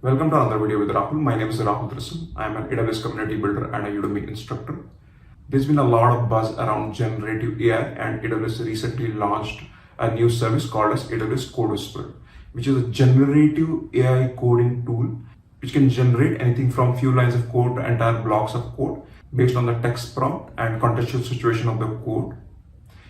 Welcome to another video with Rahul. My name is Rahul Thrisam. I am an AWS community builder and a Udemy instructor. There's been a lot of buzz around generative AI, and AWS recently launched a new service called as AWS CodeWhisperer, which is a generative AI coding tool which can generate anything from few lines of code to entire blocks of code based on the text prompt and contextual situation of the code.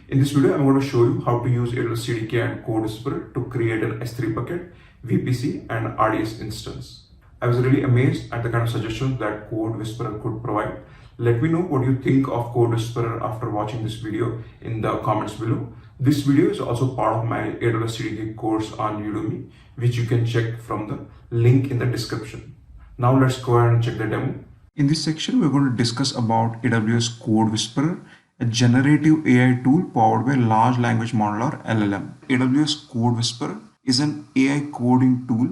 In this video, I'm going to show you how to use AWS CDK and CodeWhisperer to create an S3 bucket, VPC, and RDS instance. I was really amazed at the kind of suggestions that CodeWhisperer could provide. Let me know what you think of CodeWhisperer after watching this video in the comments below. This video is also part of my AWS CDK course on Udemy, which you can check from the link in the description. Now let's go ahead and check the demo. In this section, we're going to discuss about AWS CodeWhisperer, a generative AI tool powered by large language model or LLM. AWS CodeWhisperer is an AI coding tool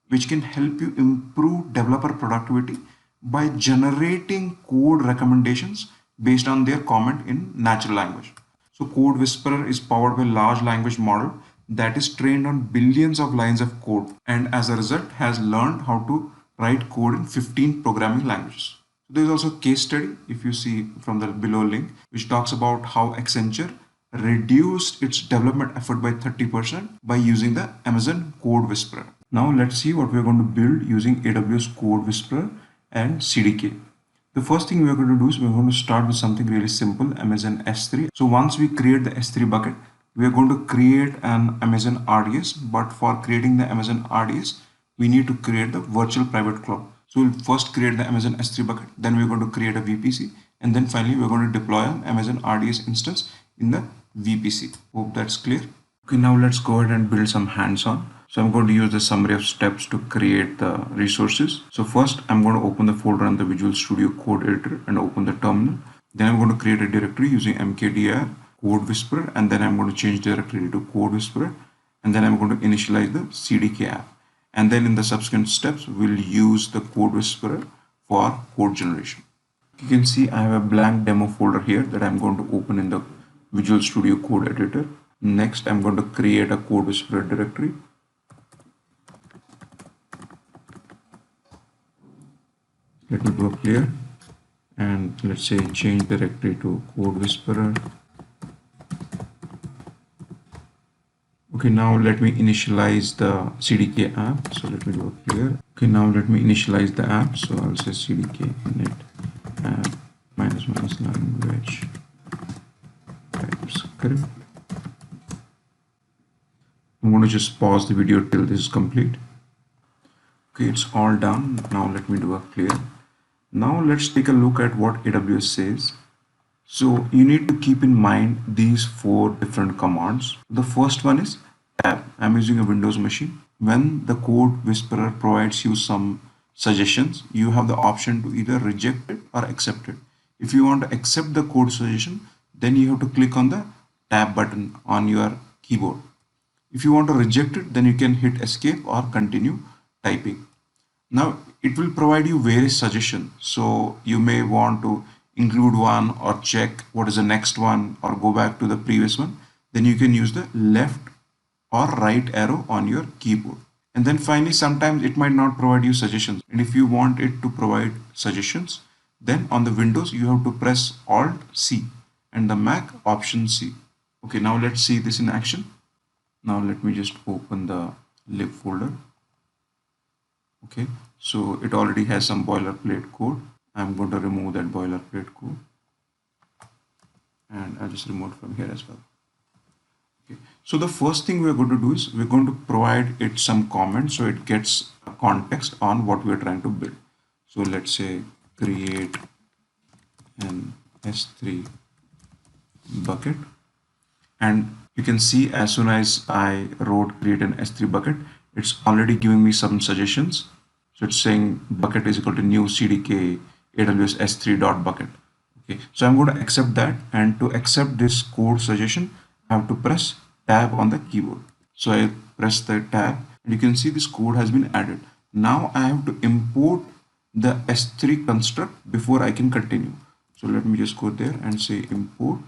which can help you improve developer productivity by generating code recommendations based on their comment in natural language. So CodeWhisperer is powered by large language model that is trained on billions of lines of code, and as a result has learned how to write code in 15 programming languages. There is also a case study, if you see from the below link, which talks about how Accenture reduced its development effort by 30% by using the Amazon CodeWhisperer. Now let's see what we're going to build using AWS CodeWhisperer and CDK. The first thing we're going to do is we're going to start with something really simple, Amazon S3. So once we create the S3 bucket, we're going to create an Amazon RDS, but for creating the Amazon RDS, we need to create the virtual private cloud. So we'll first create the Amazon S3 bucket, then we're going to create a VPC, and then finally we're going to deploy an Amazon RDS instance in the VPC. Hope that's clear. Okay, now let's go ahead and build some hands-on. So I'm going to use the summary of steps to create the resources. So first I'm going to open the folder on the Visual Studio Code Editor and open the terminal. Then I'm going to create a directory using mkdir CodeWhisperer, and then I'm going to change directory to CodeWhisperer, and then I'm going to initialize the CDK app. And then in the subsequent steps, we'll use the CodeWhisperer for code generation. You can see I have a blank demo folder here that I'm going to open in the Visual Studio Code Editor. Next, I'm going to create a CodeWhisperer directory. Let me go clear, and let's say change directory to CodeWhisperer. Okay, now let me initialize the CDK app. So let me go clear. Okay, now let me initialize the app. So I'll say CDK init app -- language TypeScript. I'm going to just pause the video till this is complete. Okay, it's all done. Now let me do a clear. Now let's take a look at what AWS says. So you need to keep in mind these 4 different commands. The first one is tab. I'm using a Windows machine. When the CodeWhisperer provides you some suggestions, you have the option to either reject it or accept it. If you want to accept the code suggestion, then you have to click on the tab button on your keyboard. If you want to reject it, then you can hit escape or continue typing. Now it will provide you various suggestions. So you may want to include one or check what is the next one or go back to the previous one. Then you can use the left or right arrow on your keyboard. And then finally, sometimes it might not provide you suggestions. And if you want it to provide suggestions, then on the Windows, you have to press Alt C, and the Mac Option C. Okay, now let's see this in action. Now let me just open the lib folder. Okay, so it already has some boilerplate code. I'm going to remove that boilerplate code, and I'll just remove it from here as well. Okay, so the first thing we're going to do is we're going to provide it some comments so it gets a context on what we're trying to build. So let's say create an S3 bucket, and you can see as soon as I wrote create an S3 bucket, it's already giving me some suggestions. So it's saying bucket is equal to new CDK AWS S3.bucket. Okay, so I'm going to accept that, and to accept this code suggestion, I have to press tab on the keyboard. So I press the tab, and you can see this code has been added. Now I have to import the S3 construct before I can continue. So let me just go there and say import,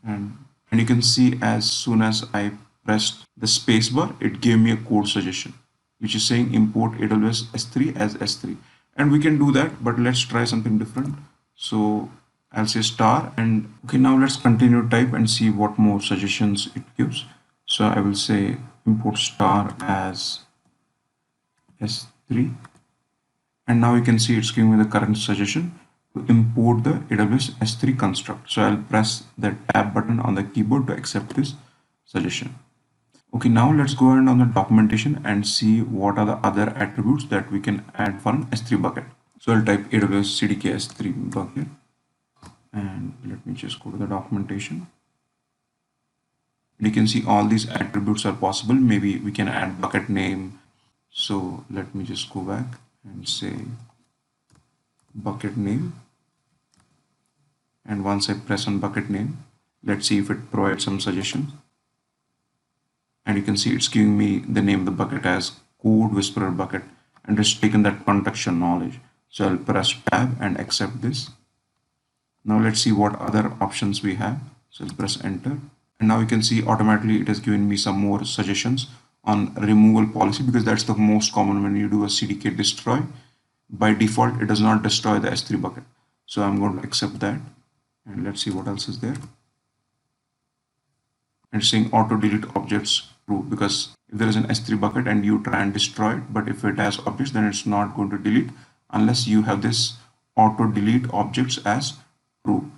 and you can see as soon as I pressed the spacebar, it gave me a code suggestion. which is saying import AWS S3 as S3. And we can do that, but let's try something different. So I'll say star, and okay, now let's continue to type and see what more suggestions it gives. So I will say import star as S3, and now you can see it's giving me the current suggestion to import the AWS S3 construct. So I'll press the tab button on the keyboard to accept this suggestion. Okay, now let's go ahead on the documentation and see what are the other attributes that we can add for an S3 bucket. So I'll type AWS CDK S3 bucket, and let me just go to the documentation. You can see all these attributes are possible. Maybe we can add bucket name. So let me just go back and say bucket name. And once I press on bucket name, let's see if it provides some suggestions. And you can see it's giving me the name of the bucket as CodeWhisperer bucket, and it's taken that contextual knowledge. So I'll press tab and accept this. Now let's see what other options we have. So I'll press enter. And now you can see automatically it has given me some more suggestions on removal policy, because that's the most common when you do a CDK destroy. By default, it does not destroy the S3 bucket. So I'm going to accept that. And let's see what else is there. And it's saying auto delete objects true, because if there is an S3 bucket and you try and destroy it, but if it has objects, then it's not going to delete unless you have this auto delete objects as true.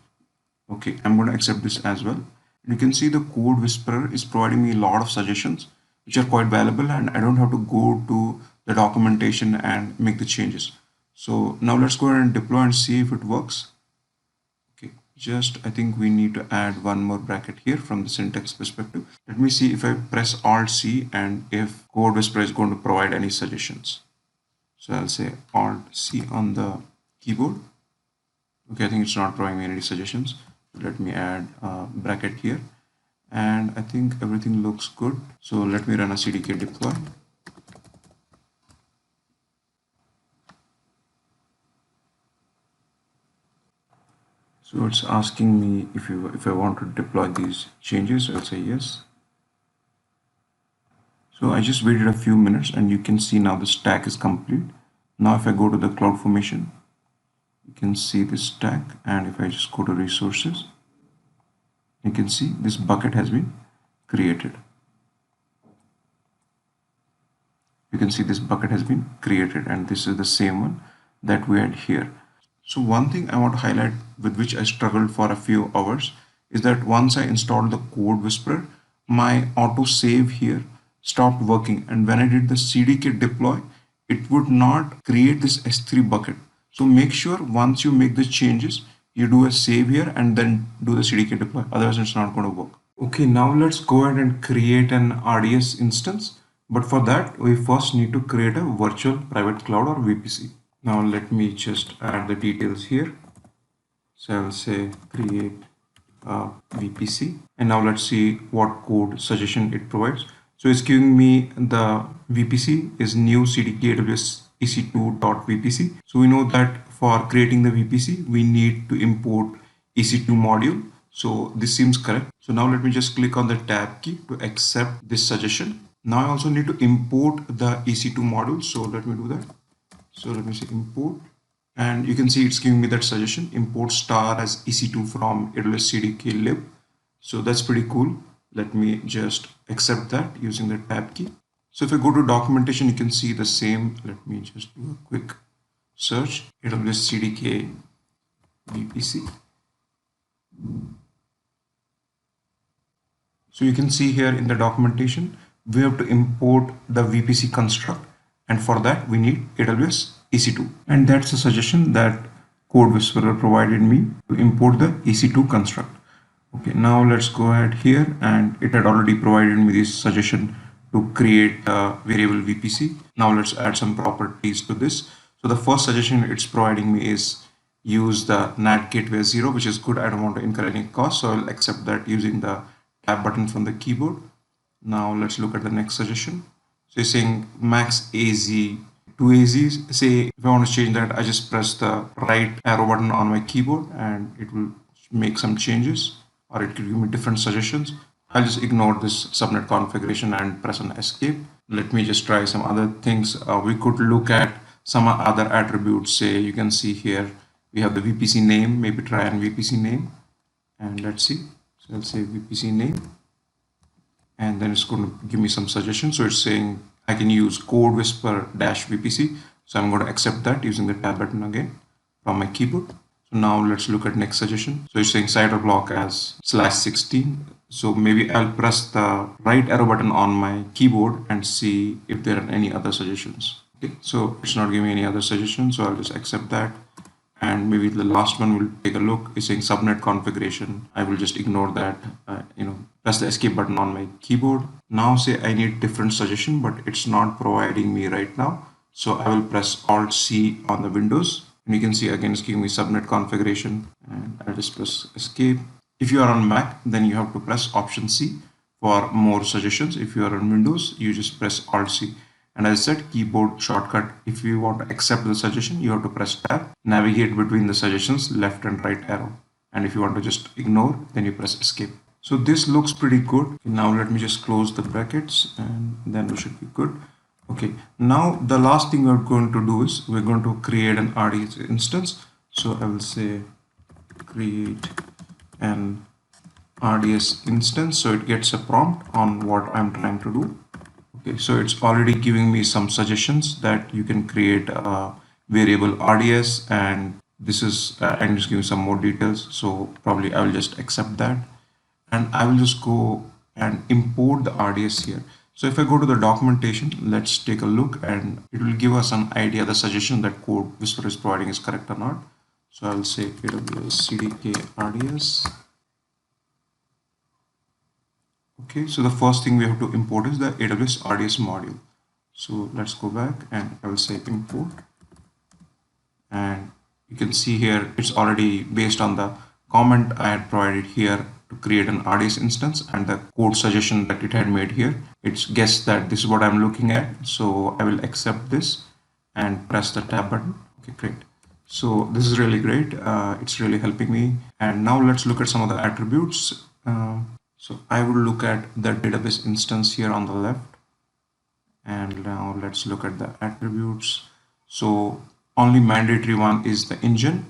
Okay, I'm going to accept this as well. You can see the CodeWhisperer is providing me a lot of suggestions which are quite valuable, and I don't have to go to the documentation and make the changes. So now let's go ahead and deploy and see if it works. Okay, I think we need to add one more bracket here from the syntax perspective. Let me see if I press Alt C and if CodeWhisperer is going to provide any suggestions. So I'll say Alt C on the keyboard. Okay, I think it's not providing me any suggestions. Let me add a bracket here, and I think everything looks good. So let me run a CDK deploy. So it's asking me if I want to deploy these changes. So I'll say yes. So I just waited a few minutes, and you can see now the stack is complete. Now if I go to the CloudFormation, you can see this stack, and if I just go to resources, you can see this bucket has been created. You can see this bucket has been created, and this is the same one that we had here. So one thing I want to highlight, with which I struggled for a few hours, is that once I installed the CodeWhisperer, my auto save here stopped working, and when I did the CDK deploy, it would not create this S3 bucket. So make sure once you make the changes, you do a save here and then do the CDK deploy. Otherwise, it's not going to work. Okay, now let's go ahead and create an RDS instance. But for that, we first need to create a virtual private cloud or VPC. Now let me just add the details here. So I'll say create a VPC. And now let's see what code suggestion it provides. So it's giving me the VPC is new CDK AWS EC2.VPC. So we know that for creating the VPC, we need to import EC2 module. So this seems correct. So now let me just click on the tab key to accept this suggestion. Now I also need to import the EC2 module. So let me do that. So let me say import, and you can see it's giving me that suggestion, import star as EC2 from AWS CDK lib. So that's pretty cool. Let me just accept that using the tab key. So if I go to documentation, you can see the same. Let me just do a quick search, AWS CDK VPC. So you can see here in the documentation, we have to import the VPC construct. And for that, we need AWS EC2. And that's a suggestion that CodeWhisperer provided me to import the EC2 construct. Okay, now let's go ahead here, and it had already provided me this suggestion to create a variable VPC. Now let's add some properties to this. So the first suggestion it's providing me is use the NAT gateway 0, which is good. I don't want to incur any cost, so I'll accept that using the tab button from the keyboard. Now let's look at the next suggestion. So it's saying max AZ, 2 AZs. Say if I want to change that, I just press the right arrow button on my keyboard and it will make some changes, or it will give me different suggestions. I'll just ignore this subnet configuration and press on escape. Let me just try some other things. We could look at some other attributes. Say you can see here we have the VPC name. Maybe try an VPC name, and let's see. So I'll say VPC name, and then it's going to give me some suggestions. So it's saying I can use CodeWhisperer -VPC. So I'm going to accept that using the tab button again from my keyboard. So now let's look at next suggestion. So it's saying CIDR block as /16. So maybe I'll press the right arrow button on my keyboard and see if there are any other suggestions. Okay, so it's not giving me any other suggestions, so I'll just accept that. And maybe the last one will take a look. It's saying subnet configuration. I will just ignore that. Press the escape button on my keyboard. Now say I need different suggestion, but it's not providing me right now. So I will press Alt C on the Windows. And you can see again it's giving me subnet configuration, and I'll just press escape. If you are on Mac, then you have to press Option C for more suggestions. If you are on Windows, you just press Alt C. And as I said, keyboard shortcut, if you want to accept the suggestion, you have to press Tab, navigate between the suggestions, left and right arrow. And if you want to just ignore, then you press Escape. So this looks pretty good. Now let me just close the brackets, and then we should be good. Okay, now the last thing we're going to do is we're going to create an RDS instance. So I will say create an RDS instance, so it gets a prompt on what I'm trying to do. Okay, so it's already giving me some suggestions that you can create a variable RDS, and this is I'm just giving some more details. So probably I will just accept that, and I will just go and import the RDS here. So if I go to the documentation, let's take a look, and it will give us an idea the suggestion that CodeWhisperer is providing is correct or not. So I'll say AWS CDK RDS. Okay, so the first thing we have to import is the AWS RDS module. So let's go back, and I will say import, and you can see here it's already based on the comment I had provided here to create an RDS instance, and the code suggestion that it had made here. It's guessed that this is what I'm looking at. So I will accept this and press the tab button. Okay, great. So this is really great. It's really helping me. And now let's look at some of the attributes. So I will look at the database instance here on the left. And now let's look at the attributes. So only mandatory one is the engine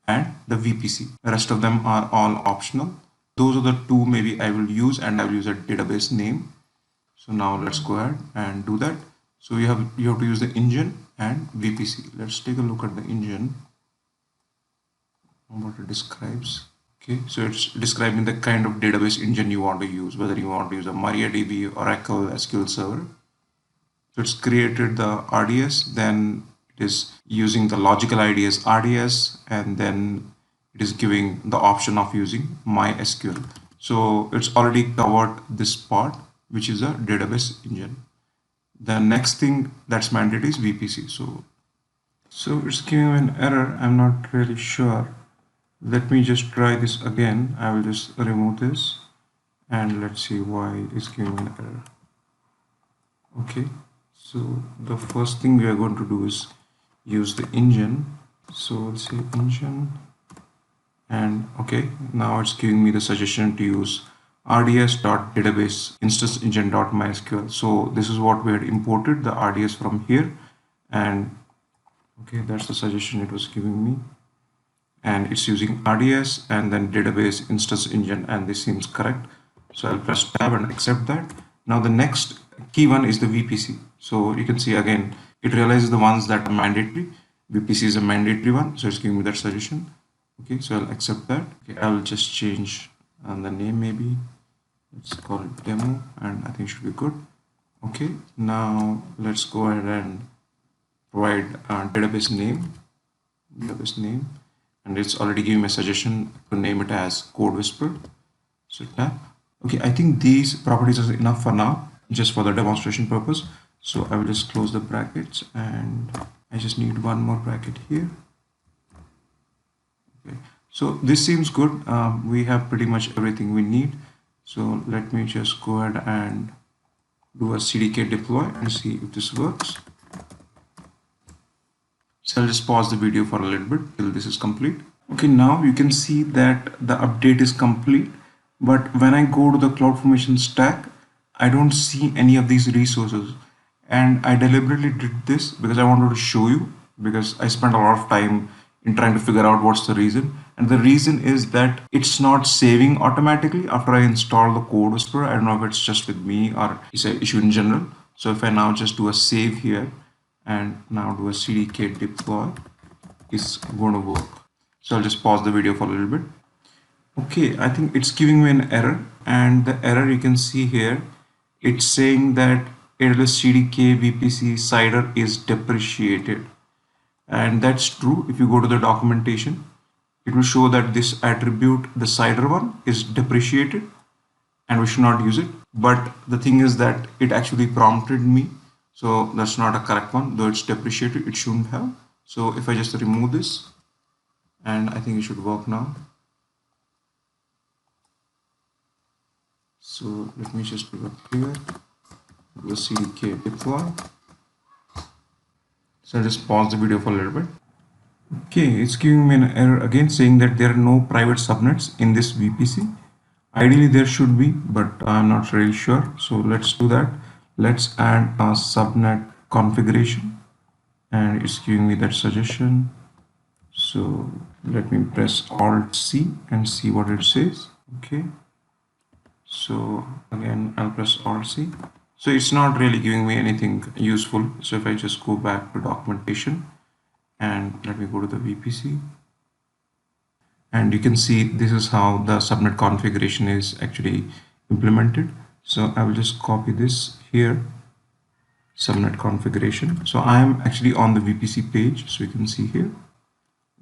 and the VPC. The rest of them are all optional. Those are the two maybe I will use, and I will use a database name. So now let's go ahead and do that. So you have to use the engine and VPC. Let's take a look at the engine, what it describes. Okay, so it's describing the kind of database engine you want to use, whether you want to use a MariaDB, Oracle, SQL Server. So it's created the RDS, then it is using the logical ID as RDS, and then it is giving the option of using MySQL. So it's already covered this part, which is a database engine. The next thing that's mandatory is VPC. So it's giving an error. I'm not really sure. Let me just try this again. I will just remove this, and let's see why it's giving an error. Okay, so the first thing we are going to do is use the engine. So let's say engine, and okay, now it's giving me the suggestion to use rds.database instance engine.mysql. So this is what we had imported, the RDS from here, and okay, that's the suggestion it was giving me, and it's using RDS and then database instance engine, and this seems correct. So I'll press tab and accept that. Now the next key one is the VPC. So you can see again, it realizes the ones that are mandatory. VPC is a mandatory one, so it's giving me that suggestion. Okay, so I'll accept that. Okay, I'll just change the name maybe. Let's call it demo, and I think it should be good. Okay, now let's go ahead and provide a database name, and it's already giving me a suggestion to name it as CodeWhisperer. So tab. Okay, I think these properties are enough for now, just for the demonstration purpose. So I will just close the brackets, and I just need one more bracket here. Okay, so this seems good. We have pretty much everything we need. So let me just go ahead and do a CDK deploy and see if this works. So I'll just pause the video for a little bit till this is complete. Okay, now you can see that the update is complete, but when I go to the CloudFormation stack, I don't see any of these resources. And I deliberately did this because I wanted to show you, because I spent a lot of time in trying to figure out what's the reason. And the reason is that it's not saving automatically after I install the CodeWhisperer. I don't know if it's just with me or it's an issue in general. So if I now just do a save here and now do a CDK deploy, it's going to work. So I'll just pause the video for a little bit. Okay, I think it's giving me an error, and the error you can see here, it's saying that AWS CDK VPC CIDR is depreciated. And that's true. If you go to the documentation, it will show that this attribute, the CIDR one, is depreciated and we should not use it. But the thing is that it actually prompted me. So that's not a correct one, though it's depreciated, it shouldn't have. So if I just remove this, and I think it should work now. So let me just do a clear, do a CDK deploy. So I'll just pause the video for a little bit. Okay, it's giving me an error again saying that there are no private subnets in this VPC. Ideally there should be, but I'm not really sure. So let's do that. Let's add a subnet configuration, and it's giving me that suggestion. So let me press Alt C and see what it says. Okay. So again, I'll press Alt C. So it's not really giving me anything useful. So if I just go back to documentation and let me go to the VPC, and you can see this is how the subnet configuration is actually implemented. So I will just copy this here, subnet configuration. So I am actually on the VPC page, so you can see here.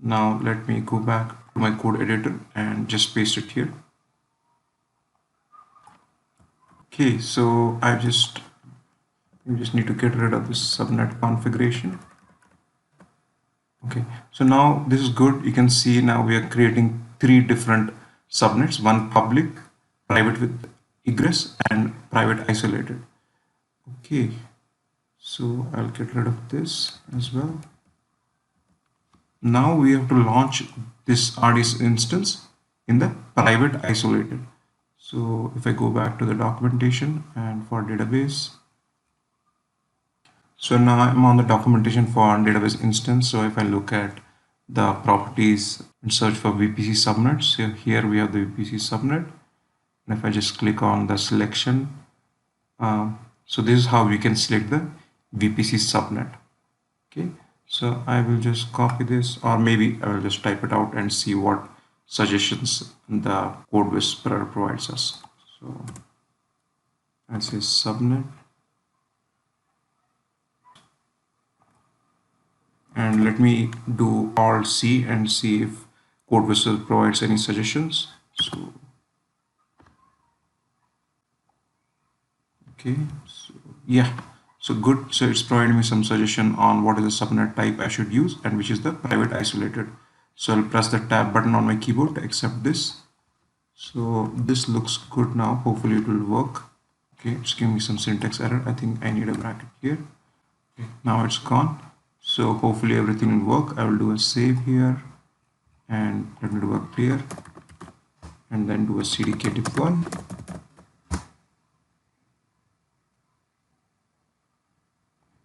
Now let me go back to my code editor and just paste it here. Okay, so you just need to get rid of this subnet configuration. Okay, so now this is good. You can see now we are creating 3 different subnets, one public, private with egress, and private isolated. Okay, so I'll get rid of this as well. Now we have to launch this RDS instance in the private isolated. So if I go back to the documentation and for database, so now I'm on the documentation for database instance. So if I look at the properties and search for VPC subnets, so here we have the VPC subnet. And if I just click on the selection, so this is how we can select the VPC subnet. Okay, so I will just copy this, or maybe I will just type it out and see what suggestions the CodeWhisperer provides us. So I'll say subnet, and let me do Alt C and see if CodeWhisperer provides any suggestions. So okay, so yeah, so good. So it's providing me some suggestion on what is the subnet type I should use and which is the private isolated. So I'll press the tab button on my keyboard to accept this. So this looks good now. Hopefully it will work. Okay, it's giving me some syntax error. I think I need a bracket here. Okay, now it's gone. So hopefully everything will work. I will do a save here and let me do a clear and then do a CDK deploy.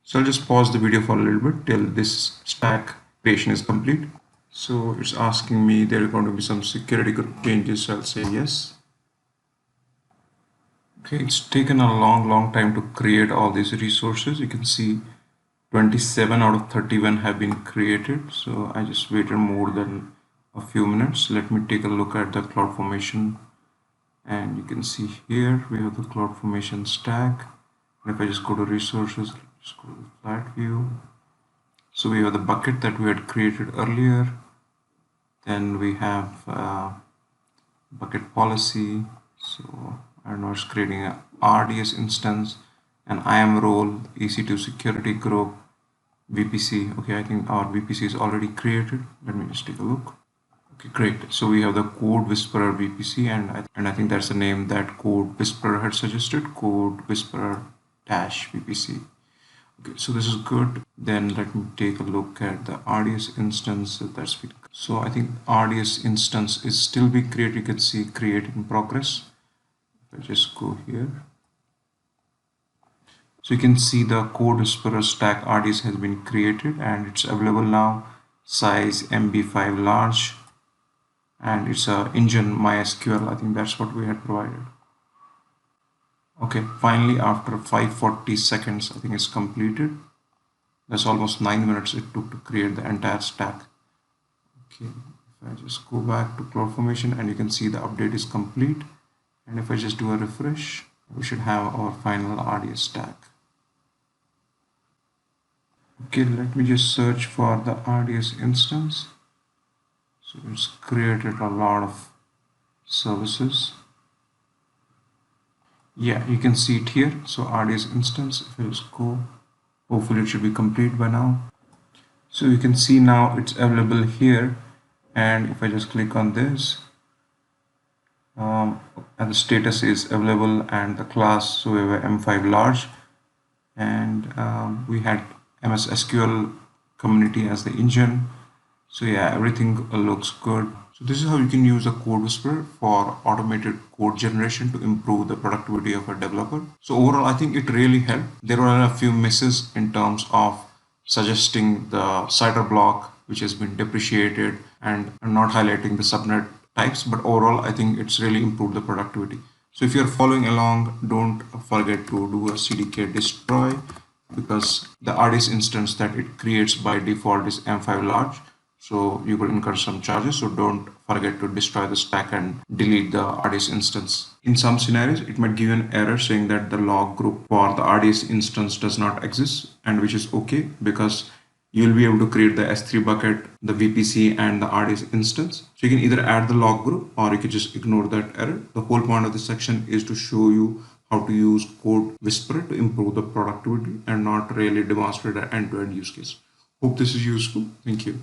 So I'll just pause the video for a little bit till this stack creation is complete. So it's asking me there are going to be some security changes, so I'll say yes. Okay, it's taken a long time to create all these resources. You can see 27 out of 31 have been created. So I just waited more than a few minutes. Let me take a look at the CloudFormation, and you can see here we have the CloudFormation stack. And if I just go to resources, just go to flat view. So we have the bucket that we had created earlier. Then we have bucket policy. So I don't know, it's creating a RDS instance, an IAM role, EC2 security group, VPC. Okay, I think our VPC is already created. Let me just take a look. Okay, great. So we have the CodeWhisperer VPC, and I think that's the name that CodeWhisperer had suggested, CodeWhisperer-VPC. Okay, so this is good. Then let me take a look at the RDS instance that's been. So I think RDS instance is still being created. You can see create in progress. If I just go here. So you can see the CodeWhisperer stack RDS has been created and it's available now. Size MB5 large, and it's a engine MySQL. I think that's what we had provided. Okay, finally after 540 seconds, I think it's completed. That's almost 9 minutes it took to create the entire stack. Okay, if I just go back to CloudFormation, and you can see the update is complete. And if I just do a refresh, we should have our final RDS stack. Okay, let me just search for the RDS instance. So it's created a lot of services. Yeah, you can see it here. So RDS instance, if I just go, hopefully it should be complete by now. So you can see now it's available here. And if I just click on this, and the status is available and the class, so we have M5 large, and we had MS SQL community as the engine. So yeah, everything looks good. So this is how you can use a CodeWhisperer for automated code generation to improve the productivity of a developer. So overall, I think it really helped. There were a few misses in terms of suggesting the CIDR block, which has been depreciated, and not highlighting the subnet types. But overall, I think it's really improved the productivity. So if you're following along, don't forget to do a CDK destroy, because the RDS instance that it creates by default is M5 large. So you will incur some charges. So don't forget to destroy the stack and delete the RDS instance. In some scenarios, it might give you an error saying that the log group for the RDS instance does not exist, and which is okay, because you'll be able to create the S3 bucket, the VPC, and the RDS instance. So you can either add the log group or you can just ignore that error. The whole point of this section is to show you how to use CodeWhisperer to improve the productivity and not really demonstrate an end-to-end use case. Hope this is useful. Thank you.